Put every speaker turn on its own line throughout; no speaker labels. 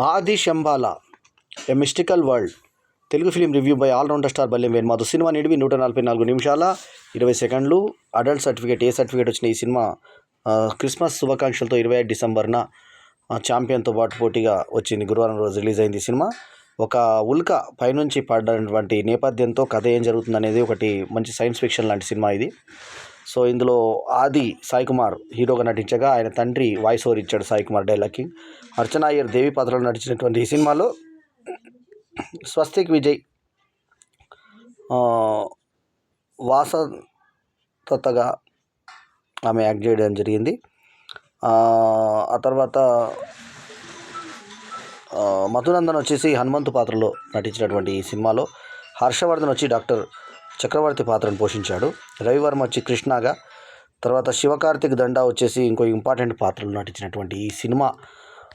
ఆది Shambhala a mystical world Telugu film review by allrounder star Ballem Venumadhav. Cinema నిడివి 144 నిమిషాల 20 సెకండ్లు. అడల్ట్ సర్టిఫికేట్ సర్టిఫికేట్ వచ్చిన ఈ సినిమా క్రిస్మస్ శుభాకాంక్షలతో 25 డిసెంబర్న ఛాంపియన్తో పాటు పోటీగా వచ్చింది. గురువారం రోజు రిలీజ్ అయింది ఈ సినిమా. ఒక ఉల్క పైనుంచి పడ్డటువంటి నేపథ్యంతో కథ ఏం జరుగుతుందనేది ఒకటి మంచి సైన్స్ ఫిక్షన్ లాంటి సినిమా ఇది. సో ఇందులో ఆది సాయి కుమార్ హీరోగా నటించగా ఆయన తండ్రి వాయిస్ ఓవర్ ఇచ్చాడు సాయి కుమార్ డైలాగ్కి. అర్చనా అయ్యర్ దేవి పాత్రలో నటించినటువంటి ఈ సినిమాలో స్వస్తిక్ విజయ్ వాసతగా ఆమె యాక్ట్ చేయడం జరిగింది. ఆ తర్వాత మధునందన్ వచ్చేసి హనుమంతు పాత్రలో నటించినటువంటి ఈ సినిమాలో హర్షవర్ధన్ వచ్చి డాక్టర్ చక్రవర్తి పాత్రను పోషించాడు. రవివర్మ వచ్చి కృష్ణగా, తర్వాత శివకార్తిక్ దండా వచ్చేసి ఇంకో ఇంపార్టెంట్ పాత్రలు నటించినటువంటి ఈ సినిమా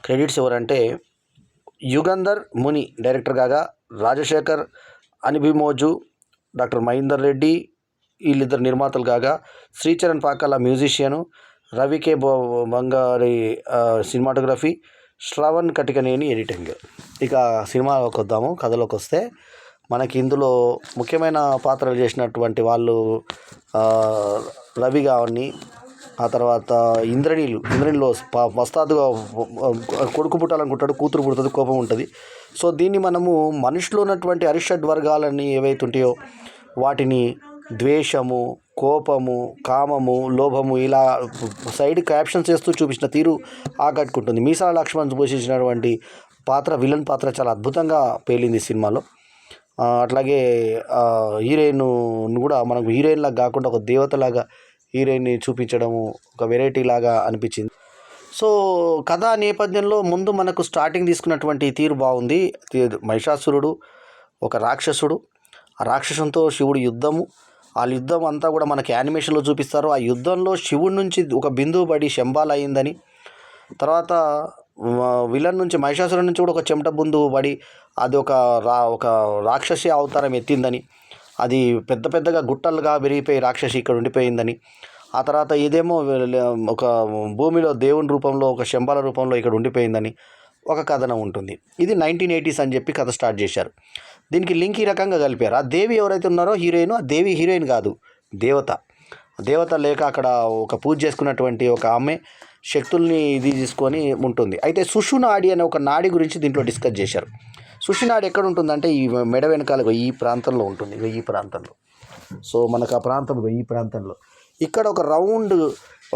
క్రెడిట్స్ ఎవరంటే యుగంధర్ ముని డైరెక్టర్ కాగా, రాజశేఖర్ అనిభిమోజు, డాక్టర్ మహేందర్ రెడ్డి వీళ్ళిద్దరు నిర్మాతలు కాగా, శ్రీచరణ్ పాకాల మ్యూజిషియను, రవికే బంగారి సినిమాటోగ్రఫీ, శ్రవణ్ కటికనేని ఎడిటింగ్. ఇక సినిమాలోకి వద్దాము. కథలోకి వస్తే మనకి ఇందులో ముఖ్యమైన పాత్రలు చేసినటువంటి వాళ్ళు రవి గావని, ఆ తర్వాత ఇంద్రనీలో వస్తాదుగా కొడుకు పుట్టాలనుకుంటాడు, కూతురు పుడుతుంది, కోపం ఉంటుంది. సో దీన్ని మనము మనిషిలో ఉన్నటువంటి అరిషడ్ వర్గాలని ఏవైతే ఉంటాయో వాటిని ద్వేషము, కోపము, కామము, లోభము ఇలా సైడ్ క్యాప్షన్స్ చేస్తూ చూపించిన తీరు ఆకట్టుకుంటుంది. మీసాల లక్ష్మణ్ పోషించినటువంటి పాత్ర, విలన్ పాత్ర చాలా అద్భుతంగా పేలింది ఈ సినిమాలో. అట్లాగే హీరోయిన్ కూడా మనకు హీరోయిన్ లాగా కాకుండా ఒక దేవతలాగా హీరోయిన్ని చూపించడము ఒక వెరైటీ లాగా అనిపించింది. సో కథా నేపథ్యంలో ముందు మనకు స్టార్టింగ్ తీసుకున్నటువంటి తీరు బాగుంది. మహిషాసురుడు ఒక రాక్షసుడు, ఆ రాక్షసంతో శివుడు యుద్ధము, ఆ యుద్ధం అంతా కూడా మనకి యానిమేషన్లో చూపిస్తారు. ఆ యుద్ధంలో శివుడి నుంచి ఒక బిందువు పడి శంబాల అయిందని, తర్వాత విలన్ నుంచి మహిషాసురుడి నుంచి కూడా ఒక చెమట బిందువు పడి అది ఒక రాక్షసి అవతారం ఎత్తిందని, అది పెద్ద పెద్దగా గుట్టలుగా విరిగిపోయి రాక్షసి ఇక్కడ ఉండిపోయిందని, ఆ తర్వాత ఇదేమో ఒక భూమిలో దేవుని రూపంలో ఒక శంబాల రూపంలో ఇక్కడ ఉండిపోయిందని ఒక కథనం ఉంటుంది. ఇది 1980s అని చెప్పి కథ స్టార్ట్ చేశారు. దీనికి లింక్ ఈ రకంగా కలిపారు. ఆ దేవి ఎవరైతే ఉన్నారో హీరోయిన్, ఆ దేవి హీరోయిన్ కాదు, దేవత లేక అక్కడ ఒక పూజ చేసుకున్నటువంటి ఒక ఆమె శక్తుల్ని ఇది తీసుకొని ఉంటుంది. అయితే సుషునాడి అనే ఒక నాడి గురించి దీంట్లో డిస్కస్ చేశారు. సుషునాడి ఎక్కడ ఉంటుందంటే ఈ మెడ వెనకాల ఈ ప్రాంతంలో ఉంటుంది, ఈ ప్రాంతంలో. సో మనకు ఆ ప్రాంతం ఈ ప్రాంతంలో ఇక్కడ ఒక రౌండ్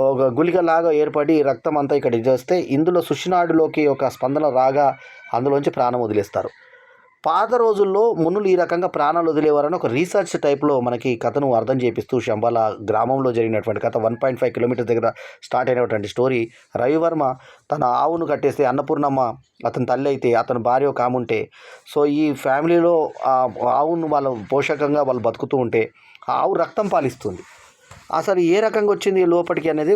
ఒక గుళికలాగా ఏర్పడి రక్తం అంతా ఇక్కడ చేస్తే ఇందులో సుషునాడిలోకి ఒక స్పందన రాగా అందులోంచి ప్రాణం వదిలేస్తారు. పాత రోజుల్లో మునులు ఈ రకంగా ప్రాణాలు వదిలేవారని ఒక రీసెర్చ్ టైప్లో మనకి కథను అర్థం చేపిస్తూ శంబాల గ్రామంలో జరిగినటువంటి కథ 1.5 కిలోమీటర్స్ దగ్గర స్టార్ట్ అయినటువంటి స్టోరీ. రవివర్మ తన ఆవును కట్టేస్తే అన్నపూర్ణమ్మ అతని తల్లి అయితే అతని భార్య ఒక ఆమె ఉంటే, సో ఈ ఫ్యామిలీలో ఆ ఆవును వాళ్ళ పోషకంగా వాళ్ళు బతుకుతూ ఉంటే ఆ ఆవు రక్తం పాలిస్తుంది. అసలు ఏ రకంగా వచ్చింది లోపలికి అనేది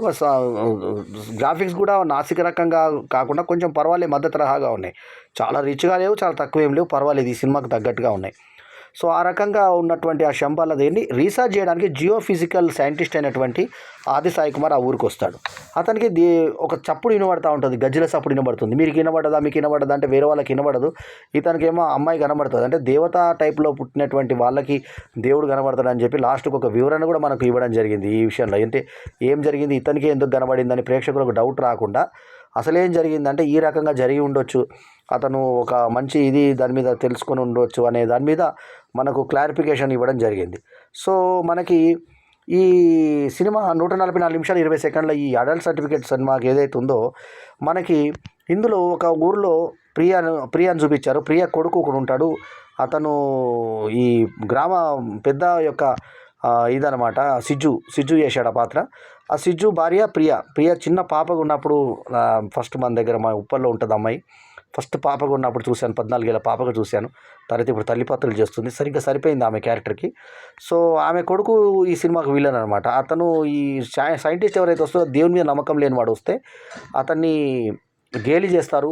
గ్రాఫిక్స్ కూడా నాసిక రకంగా కాకుండా కొంచెం పర్వాలేదు, మధ్య తరహాగా ఉన్నాయి. చాలా రిచ్గా లేవు, చాలా తక్కువ ఏం లేవు, పర్వాలేదు, ఈ సినిమాకి తగ్గట్టుగా ఉన్నాయి. సో ఆ రకంగా ఉన్నటువంటి ఆ శంబాల దేన్ని రీసెర్చ్ చేయడానికి జియో ఫిజికల్ సైంటిస్ట్ అయినటువంటి ఆది సాయి కుమార్ ఆ ఊరికి వస్తాడు. అతనికి ఒక చప్పుడు వినబడతా ఉంటుంది, గజ్జల చప్పుడు వినబడుతుంది. మీకు వినబడదా అంటే వేరే వాళ్ళకి వినబడదు, ఇతనికేమో అమ్మాయి కనబడుతుంది. అంటే దేవత టైప్లో పుట్టినటువంటి వాళ్ళకి దేవుడు కనబడతాడని చెప్పి లాస్ట్కి ఒక వివరణ కూడా మనకు ఇవ్వడం జరిగింది ఈ విషయంలో. అంటే ఏం జరిగింది, ఇతనికి ఎందుకు కనబడిందని ప్రేక్షకులకు డౌట్ రాకుండా అసలేం జరిగిందంటే ఈ రకంగా జరిగి ఉండొచ్చు, అతను ఒక మంచి దాని మీద తెలుసుకొని ఉండవచ్చు అనే దాని మీద మనకు క్లారిఫికేషన్ ఇవ్వడం జరిగింది. సో మనకి ఈ సినిమా 144 నిమిషాలు 20 సెకండ్ల ఈ అడల్ట్ సర్టిఫికేట్ సినిమాకి ఏదైతే ఉందో మనకి ఇందులో ఒక ఊరిలో ప్రియాని చూపించారు. ప్రియ కొడుకు ఒకడు ఉంటాడు. అతను ఈ గ్రామ పెద్ద యొక్క ఇదనమాట, సిజ్జు చేశాడు ఆ పాత్ర. ఆ సిజ్జు భార్య ప్రియ చిన్న పాపగా ఉన్నప్పుడు ఫస్ట్ మన దగ్గర మా ఉప్పల్లో ఉంటుంది అమ్మాయి. ఫస్ట్ పాపగా ఉన్నప్పుడు చూశాను, 14 ఏళ్ళ పాపగా చూశాను. తర్వాత ఇప్పుడు తల్లి పాత్రలు చేస్తుంది, సరిగ్గా సరిపోయింది ఆమె క్యారెక్టర్కి. సో ఆమె కొడుకు ఈ సినిమాకు విలన్ అనమాట. అతను ఈ సైంటిస్ట్ ఎవరైతే వస్తారో దేవుని మీద నమ్మకం లేని వాడు వస్తే అతన్ని గేలి చేస్తారు,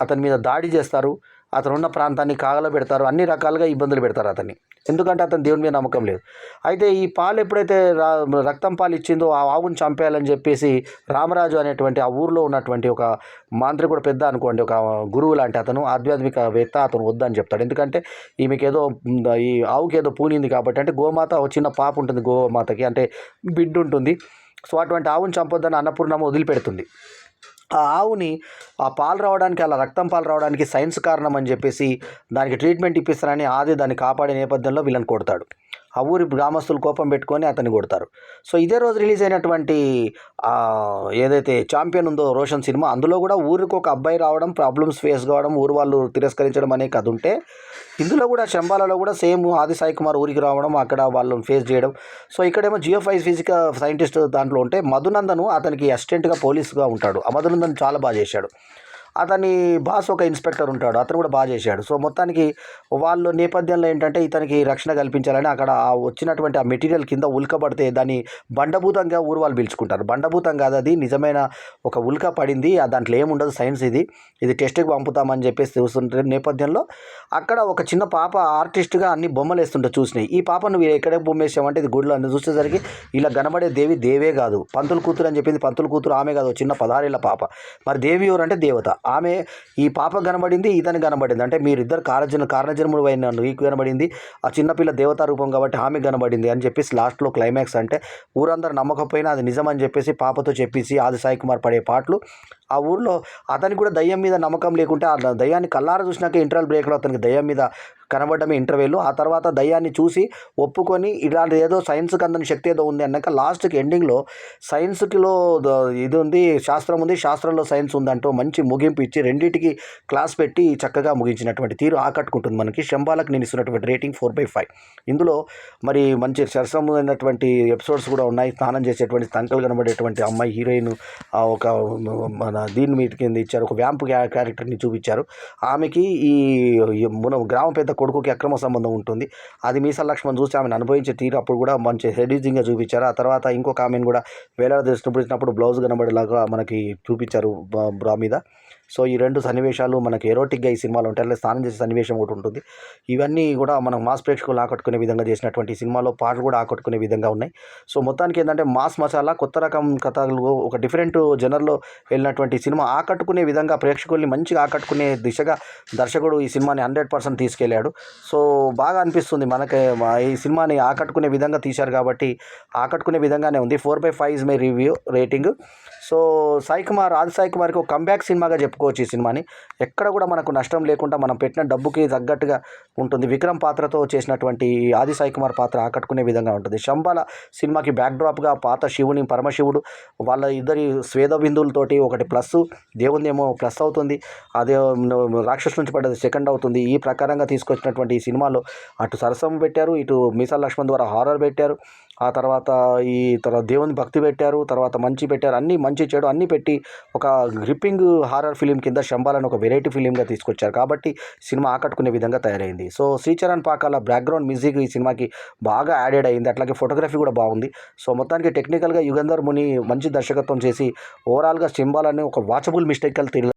అతని మీద దాడి చేస్తారు, అతను ఉన్న ప్రాంతాన్ని కాగలబెడతారు, అన్ని రకాలుగా ఇబ్బందులు పెడతారు అతన్ని. ఎందుకంటే అతను దేవుని మీద నమ్మకం లేదు. అయితే ఈ పాలు ఎప్పుడైతే రక్తం పాలు ఇచ్చిందో ఆ ఆవును చంపేయాలని చెప్పేసి రామరాజు అనేటువంటి ఆ ఊరిలో ఉన్నటువంటి ఒక మాంత్రికుడు, పెద్ద అనుకోండి, ఒక గురువు లాంటి అతను, ఆధ్యాత్మికవేత్త, అతను వద్దని చెప్తాడు. ఎందుకంటే ఈమెకి ఏదో ఈ ఆవుకి ఏదో పూనింది కాబట్టి, అంటే గోమాత ఒక చిన్న పాప ఉంటుంది, గోమాతకి అంటే బిడ్డ ఉంటుంది. సో అటువంటి ఆవును చంపొద్దని అన్నపూర్ణమ్మ వదిలిపెడుతుంది. ఆ ఆవుని ఆ పాలు రావడానికి, అలా రక్తం పాలు రావడానికి సైన్స్ కారణం అని చెప్పేసి దానికి ట్రీట్మెంట్ ఇప్పిస్తారని ఆది దాన్ని కాపాడే నేపథ్యంలో వీళ్ళని కొడతాడు. ఆ ఊరి గ్రామస్తులు కోపం పెట్టుకొని అతన్ని కొడతారు. సో ఇదే రోజు రిలీజ్ అయినటువంటి ఏదైతే ఛాంపియన్ ఉందో రోషన్ సినిమా, అందులో కూడా ఊరికి ఒక అబ్బాయి రావడం, ప్రాబ్లమ్స్ ఫేస్ కావడం, ఊరు వాళ్ళు తిరస్కరించడం అనే కథ ఉంటే, ఇందులో కూడా శంబాలలో కూడా సేమ్ ఆది సాయి కుమార్ ఊరికి రావడం, అక్కడ వాళ్ళని ఫేస్ చేయడం. సో ఇక్కడేమో ఫిజికల్ సైంటిస్ట్ దాంట్లో ఉంటే, మధునందను అతనికి అసిస్టెంట్గా పోలీసుగా ఉంటాడు. ఆ మధునందన్ చాలా బాగా చేశాడు. అతని బాస్ ఒక ఇన్స్పెక్టర్ ఉంటాడు, అతను కూడా బాగా చేశాడు. సో మొత్తానికి వాళ్ళు నేపథ్యంలో ఏంటంటే ఇతనికి రక్షణ కల్పించాలని అక్కడ వచ్చినటువంటి ఆ మెటీరియల్ కింద ఉల్కబడితే దాన్ని బండభూతంగా ఊరు వాళ్ళు పిలుచుకుంటారు. బండభూతం కాదు, అది నిజమైన ఒక ఉల్క పడింది, దాంట్లో ఏముండదు, సైన్స్ ఇది టెస్ట్కి పంపుతామని చెప్పేసి చూస్తుంటే నేపథ్యంలో అక్కడ ఒక చిన్న పాప ఆర్టిస్ట్గా అన్ని బొమ్మలు వేస్తుంటే చూసినాయి. ఈ పాప నువ్వు ఎక్కడే బొమ్మ వేసామంటే ఇది గుడిలో అని చూసేసరికి ఇలా కనబడే దేవే కాదు, పంతుల కూతురు అని చెప్పింది. పంతుల కూతురు ఆమె కాదు, చిన్న 16 ఏళ్ల పాప. మరి దేవి ఎవరు అంటే దేవత. ఆమె ఈ పాప కనబడింది, ఇతని కనబడింది. అంటే మీరిద్దరు కారణజన్ముడు అయిన నీకు కనబడింది, ఆ చిన్నపిల్ల దేవతా రూపం కాబట్టి ఆమె కనబడింది అని చెప్పేసి లాస్ట్లో క్లైమాక్స్ అంటే ఊరందరూ నమ్మకపోయినా అది నిజమని చెప్పేసి పాపతో చెప్పేసి ఆది సాయి కుమార్ పడే పాటలు. ఆ ఊర్లో అతనికి కూడా దయ్యం మీద నమ్మకం లేకుంటే ఆ దయ్యాన్ని కల్లారా చూసినాక ఇంటర్వల్ బ్రేక్లో అతనికి దయ్యం మీద కనబడమే ఇంటర్వ్యూలో. ఆ తర్వాత దయ్యాన్ని చూసి ఒప్పుకొని ఇలాంటి ఏదో సైన్స్కి అందని శక్తి ఏదో ఉంది అన్నాక లాస్ట్కి ఎండింగ్లో సైన్స్కిలో ఇది ఉంది, శాస్త్రం ఉంది, శాస్త్రంలో సైన్స్ ఉందంటూ మంచి ముగింపు ఇచ్చి రెండింటికి క్లాస్ పెట్టి చక్కగా ముగించినటువంటి తీరు ఆకట్టుకుంటుంది మనకి. శంబాలకు నేను ఇస్తున్నటువంటి రేటింగ్ 4/5. ఇందులో మరి మంచి సరసమైనటువంటి ఎపిసోడ్స్ కూడా ఉన్నాయి. స్నానం చేసేటువంటి తంకలు కనబడేటువంటి అమ్మాయి హీరోయిన్ ఒక మన దీని మీద కింద ఇచ్చారు, ఒక వ్యాంపు క్యారెక్టర్ని చూపించారు. ఆమెకి ఈ గ్రామ పెద్ద కొడుకుకి అక్రమ సంబంధం ఉంటుంది. అది మీసాల లక్ష్మణ్ చూసి ఆమెను అనుభవించే తీరు అప్పుడు కూడా మంచి సెడ్యూజింగ్గా చూపించారు. ఆ తర్వాత ఇంకొక ఆమెను కూడా వేలాడదీసినప్పుడు బ్లౌజ్ కనబడేలాగా మనకి చూపించారు బ్రా మీద. సో ఈ రెండు సన్నివేశాలు మనకి ఎరోటిక్గా ఈ సినిమాలో ఉంటాయి. అట్లా స్నానం చేసే సన్నివేశం ఒకటి ఉంటుంది. ఇవన్నీ కూడా మనం మాస్ ప్రేక్షకులు ఆకట్టుకునే విధంగా చేసినటువంటి సినిమాలో పాటలు కూడా ఆకట్టుకునే విధంగా ఉన్నాయి. సో మొత్తానికి ఏంటంటే మాస్ మసాలా, కొత్త రకం కథలు, ఒక డిఫరెంట్ జనర్లో వెళ్ళినటువంటి సినిమా ఆకట్టుకునే విధంగా ప్రేక్షకుల్ని మంచిగా ఆకట్టుకునే దిశగా దర్శకుడు ఈ సినిమాని 100% తీసుకెళ్ళాడు. సో బాగా అనిపిస్తుంది మనకి ఈ సినిమాని ఆకట్టుకునే విధంగా తీశారు కాబట్టి ఆకట్టుకునే విధంగానే ఉంది. 4/5 is my review rating. So ఆది సాయి కుమార్కి ఒక కంబ్యాక్ సినిమాగా చెప్పుకోవచ్చు ఈ సినిమాని. ఎక్కడ కూడా మనకు నష్టం లేకుండా మనం పెట్టిన డబ్బుకి తగ్గట్టుగా ఉంటుంది. విక్రమ్ పాత్రతో చేసినటువంటి ఆది సాయి కుమార్ పాత్ర ఆకట్టుకునే విధంగా ఉంటుంది. శంబాల సినిమాకి బ్యాక్డ్రాప్గా పాత శివుని, పరమశివుడు, వాళ్ళ ఇద్దరి స్వేద బిందువులతోటి ఒకటి ప్లస్, దేవుని ఏమో ప్లస్ అవుతుంది, అదే రాక్షసు నుంచి పడ్డది సెకండ్ అవుతుంది. ఈ ప్రకారంగా తీసుకొచ్చినటువంటి ఈ సినిమాలో అటు సరసం పెట్టారు, ఇటు మీసాల లక్ష్మణ్ ద్వారా హారర్ పెట్టారు, ఆ తర్వాత దేవుని భక్తి పెట్టారు, తర్వాత మంచి పెట్టారు. అన్నీ మంచి చెడు అన్నీ పెట్టి ఒక గ్రిప్పింగ్ హారర్ ఫిలిం కింద శంబాలను ఒక వెరైటీ ఫిలింగా తీసుకొచ్చారు కాబట్టి సినిమా ఆకట్టుకునే విధంగా తయారైంది. So Sricharan Pakala background music ఈ సినిమాకి బాగా యాడెడ్ అయింది. అట్లాగే ఫోటోగ్రఫీ కూడా బాగుంది. సో మొత్తానికి టెక్నికల్గా యుగంధర్ ముని మంచి దర్శకత్వం చేసి ఓవరాల్గా శంబాలని ఒక వాచబుల్ మిస్టేకల్